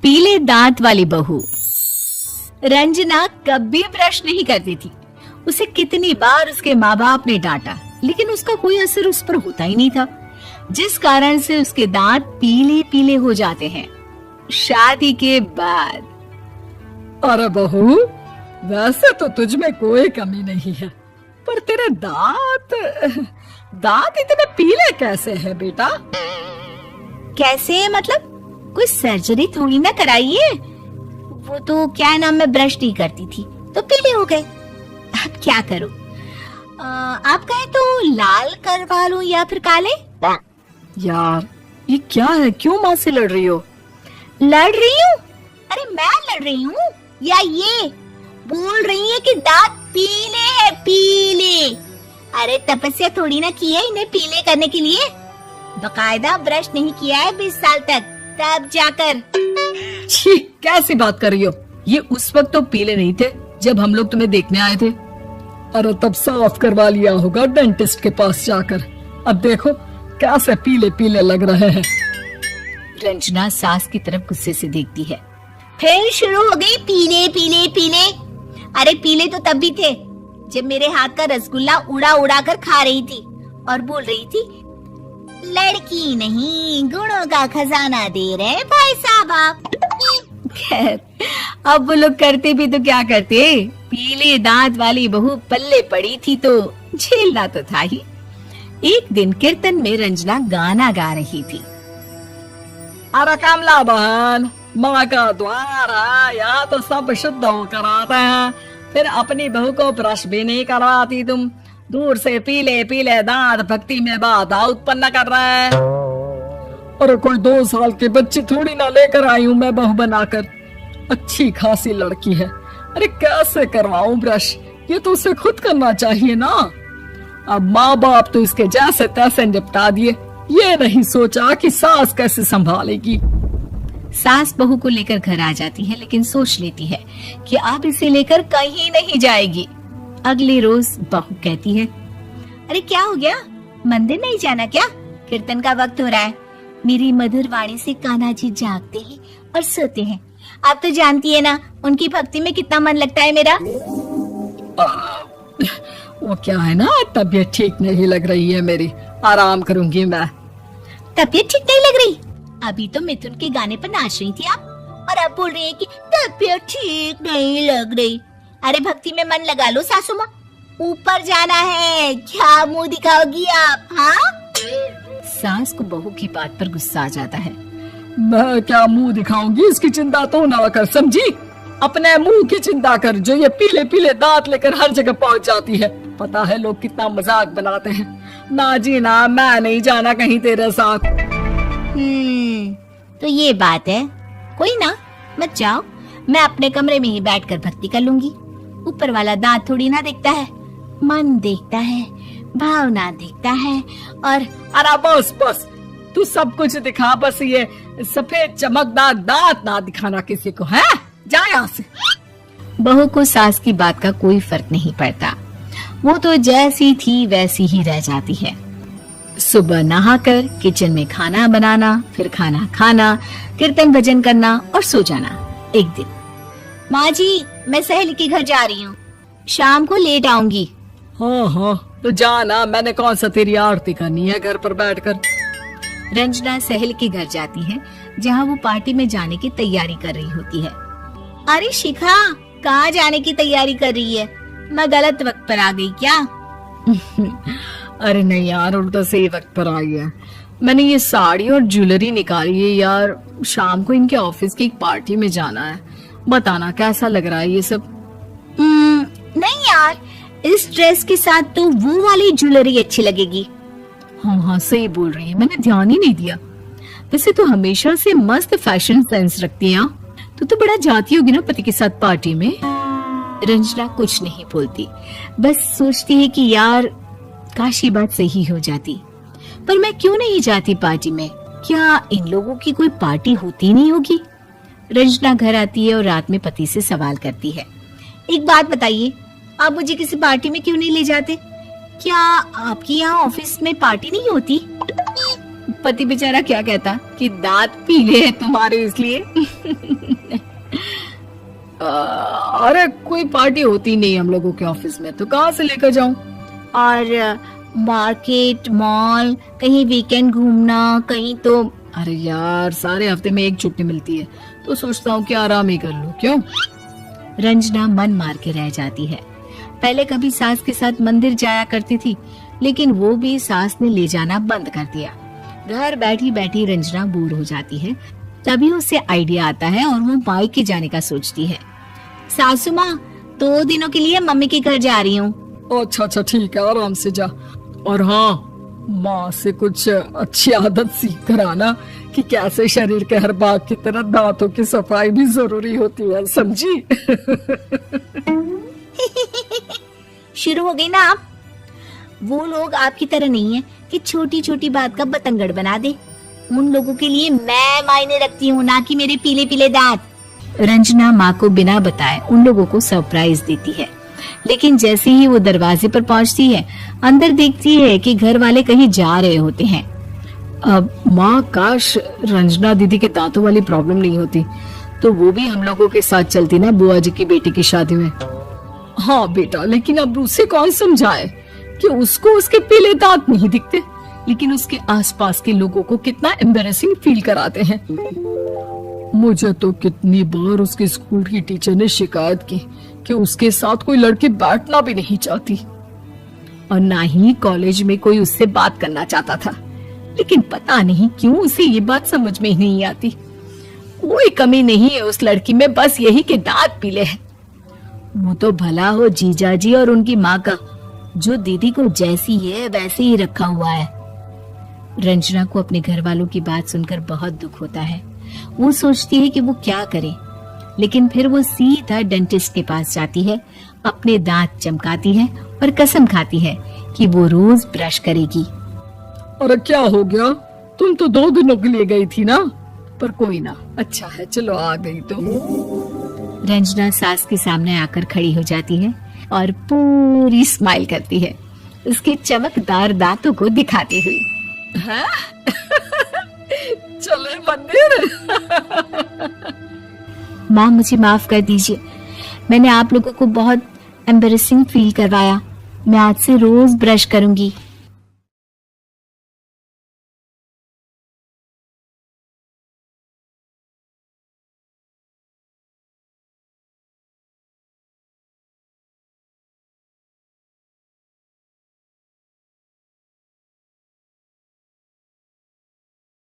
पीले दांत वाली बहू। रंजना कभी ब्रश नहीं करती थी। उसे कितनी बार उसके माँ बाप ने डांटा, लेकिन उसका कोई असर उस पर होता ही नहीं था, जिस कारण से उसके दांत पीले पीले हो जाते हैं। शादी के बाद। अरे बहू, वैसे तो तुझ में कोई कमी नहीं है, पर तेरे दांत इतने पीले कैसे हैं बेटा? कैसे मतलब? कोई सर्जरी थोड़ी ना कराइए। वो तो क्या नाम, मैं ब्रश नहीं करती थी तो पीले हो गए। अब क्या करूं? आप कहें तो लाल करवा लूं या फिर काले? यार ये क्या है, क्यों माँ से लड़ रही हो? लड़ रही हूँ? अरे मैं लड़ रही हूँ या ये बोल रही है कि दांत पीले है, पीले। अरे तपस्या थोड़ी ना की है इन्हें पीले करने के लिए। बकायदा ब्रश नहीं किया है 20 साल तक, तब जाकर। छी, कैसी बात कर रही हो? ये उस वक्त तो पीले नहीं थे जब हम लोग तुम्हें देखने आए थे। अरे तब साफ करवा लिया होगा डेंटिस्ट के पास जाकर। अब देखो कैसे पीले पीले लग रहे हैं। रंजना सास की तरफ गुस्से से देखती है। फिर शुरू हो गई पीले पीले पीले। अरे पीले तो तब भी थे जब मेरे हाथ का रसगुल्ला उड़ा उड़ा कर खा रही थी और बोल रही थी, लड़की नहीं गुणों का खजाना दे रहे भाई साहब आप। खैर अब वो लोग करते भी तो क्या करते, पीले दांत वाली बहू पल्ले पड़ी थी तो झेलना तो था ही। एक दिन कीर्तन में रंजना गाना गा रही थी। अरे कमला बहन, माँ का द्वार है, यहाँ तो सब शुद्ध होकर आते हैं, फिर अपनी बहू को ब्रश भी नहीं करवाती तुम। दूर से पीले पीले दांत भक्ति में बाधा उत्पन्न कर रहे हैं। अरे कोई 2 साल के बच्चे थोड़ी ना लेकर आई हूँ मैं बहू बनाकर। अच्छी खासी लड़की है, अरे कैसे करवाऊं ब्रश? ये तो उसे खुद करना चाहिए ना। अब माँ बाप तो इसके जैसे तैसे निपटा दिए, ये नहीं सोचा कि सास कैसे संभालेगी। सास बहू को लेकर घर आ जाती है, लेकिन सोच लेती है कि अब इसे लेकर कहीं नहीं जाएगी। अगले रोज बहू कहती है, अरे क्या हो गया, मंदिर नहीं जाना क्या? कीर्तन का वक्त हो रहा है। मेरी मधुर वाणी से कान्हा जी जागते हैं और सोते हैं। आप तो जानती है ना उनकी भक्ति में कितना मन लगता है मेरा। वो क्या है ना, तबीयत ठीक नहीं लग रही है मेरी, आराम करूंगी मैं। तबीयत ठीक नहीं लग रही? अभी तो मिथुन के गाने पर नाच रही थी आप, और अब बोल रही है कि तबीयत ठीक नहीं लग रही। अरे भक्ति में मन लगा लो सासू माँ, ऊपर जाना है, क्या मुंह दिखाओगी आप? हाँ? सास को बहू की बात पर गुस्सा आ जाता है। मैं क्या मुंह दिखाऊंगी, इसकी चिंता तो ना कर, समझी? अपने मुंह की चिंता कर, जो ये पीले पीले दांत लेकर हर जगह पहुंच जाती है। पता है लोग कितना मजाक बनाते हैं। ना जी ना, मैं नहीं जाना कहीं तेरे साथ। तो ये बात है, कोई ना, मत जाओ, मैं अपने कमरे में ही बैठकर भक्ति कर लूंगी। ऊपर वाला दांत थोड़ी ना देखता है, मन देखता है, भावना देखता है। और अरे बस बस, तू सब कुछ दिखा, बस ये सफेद चमकदार दांत ना दिखाना किसी को, है? जा यहाँ से। बहू को सास की बात का कोई फर्क नहीं पड़ता, वो तो जैसी थी वैसी ही रह जाती है। सुबह नहाकर किचन में खाना बनाना, फिर खाना खाना, कीर्तन भजन करना और सो जाना। एक दिन, माँ जी मैं सहेली के घर जा रही हूँ, शाम को लेट आऊंगी। हाँ, तो जाना, मैंने कौन सा तेरी आरती करनी है घर पर बैठकर। रंजना सहेली के घर जाती है, जहाँ वो पार्टी में जाने की तैयारी कर रही होती है। अरे शिखा, कहाँ जाने की तैयारी कर रही है? मैं गलत वक्त पर आ गई क्या? अरे नहीं यार, उल्टा सही वक्त पर आई है। मैंने ये साड़ी और ज्वेलरी निकाली है यार, शाम को इनके ऑफिस की एक पार्टी में जाना है। बताना कैसा लग रहा है ये सब? नहीं यार, इस ड्रेस के साथ तो वो वाली ज्वेलरी अच्छी लगेगी। हाँ सही बोल रही है, मैंने ध्यान ही नहीं दिया। वैसे तो हमेशा से मस्त फैशन सेंस रखती है। तो बड़ा जाती होगी ना पति के साथ पार्टी में। रंजना कुछ नहीं बोलती, बस सोचती है कि यार काश ये बात सही हो जाती, पर मैं क्यों नहीं जाती पार्टी में? क्या इन लोगों की कोई पार्टी होती नहीं होगी? रंजना घर आती है और रात में पति से सवाल करती है, एक बात बताइए, आप मुझे किसी पार्टी में क्यों नहीं ले जाते? क्या आपकी यहाँ ऑफिस में पार्टी नहीं होती? पति बेचारा क्या कहता कि दांत पीले हैं तुम्हारे इसलिए। अरे कोई पार्टी होती नहीं हम लोगों के ऑफिस में, तो कहाँ से लेकर जाऊं? और मार्केट, मॉल, कहीं वीकेंड घूमना, कहीं तो। अरे यार सारे हफ्ते में एक छुट्टी मिलती है, तो सोचता हूँ कि आराम ही कर लूं। क्यों? रंजना मन मार के रह जाती है। पहले कभी सास के साथ मंदिर जाया करती थी, लेकिन वो भी सास ने ले जाना बंद कर दिया। घर बैठी बैठी रंजना बोर हो जाती है। तभी उसे आइडिया आता है और वो मायके जाने का सोचती है। सासू माँ, 2 दिनों के लिए मम्मी के घर जा रही हूँ। अच्छा ठीक है, आराम से जा। और हाँ, माँ से कुछ अच्छी आदत सीख कर आना कि कैसे शरीर के हर भाग की तरह दांतों की सफाई भी जरूरी होती है, समझी? शुरू हो गई ना आप। वो लोग आपकी तरह नहीं है कि छोटी छोटी बात का बतंगड़ बना दे। उन लोगों के लिए मैं मायने रखती हूँ, ना कि मेरे पीले पीले दांत। रंजना माँ को बिना बताए उन लोगों को सरप्राइज देती है, लेकिन जैसे ही वो दरवाजे पर पहुंचती है, अंदर देखती है कि घर वाले कहीं जा रहे होते हैं। अब माँ, काश रंजना दीदी के दांतों वाली प्रॉब्लम नहीं होती, तो वो भी हम लोगों के साथ चलती ना बुआ जी की बेटी की शादी में। हाँ बेटा, लेकिन अब उसे कौन समझाए कि उसको उसके पीले दांत नहीं दिखते, लेकिन उसके आसपास के लोगों को कितना एम्बैरेसिंग फील कराते हैं। मुझे तो कितनी बार उसके स्कूल की टीचर ने शिकायत की कि उसके साथ कोई लड़की बैठना भी नहीं चाहती, और ना ही कॉलेज में कोई उससे बात करना चाहता था। लेकिन पता नहीं क्यों उसे ये बात समझ में ही नहीं आती। कोई कमी नहीं है उस लड़की में, बस यही कि दांत पीले हैं। वो तो भला हो जीजा जी और उनकी माँ का, जो दीदी को जैसी है वैसे ही रखा हुआ है। रंजना को अपने घर वालों की बात सुनकर बहुत दुख होता है। वो सोचती है कि वो क्या करे, लेकिन फिर वो सीधा डेंटिस्ट के पास जाती है, अपने दांत चमकाती है और कसम खाती है कि वो रोज ब्रश करेगी। अरे क्या हो गया? तुम तो 2 दिनों के लिए गई थी ना, पर कोई ना, अच्छा है, चलो आ गई तो। रंजना सास के सामने आकर खड़ी हो जाती है और पूरी स्माइल करती है, उसके चमकदार दांतों को दिखाती हुई। हाँ? चले मंदिर। माँ, मुझे माफ कर दीजिए, मैंने आप लोगों को बहुत एम्बैरेसिंग फील करवाया। मैं आज से रोज ब्रश करूंगी।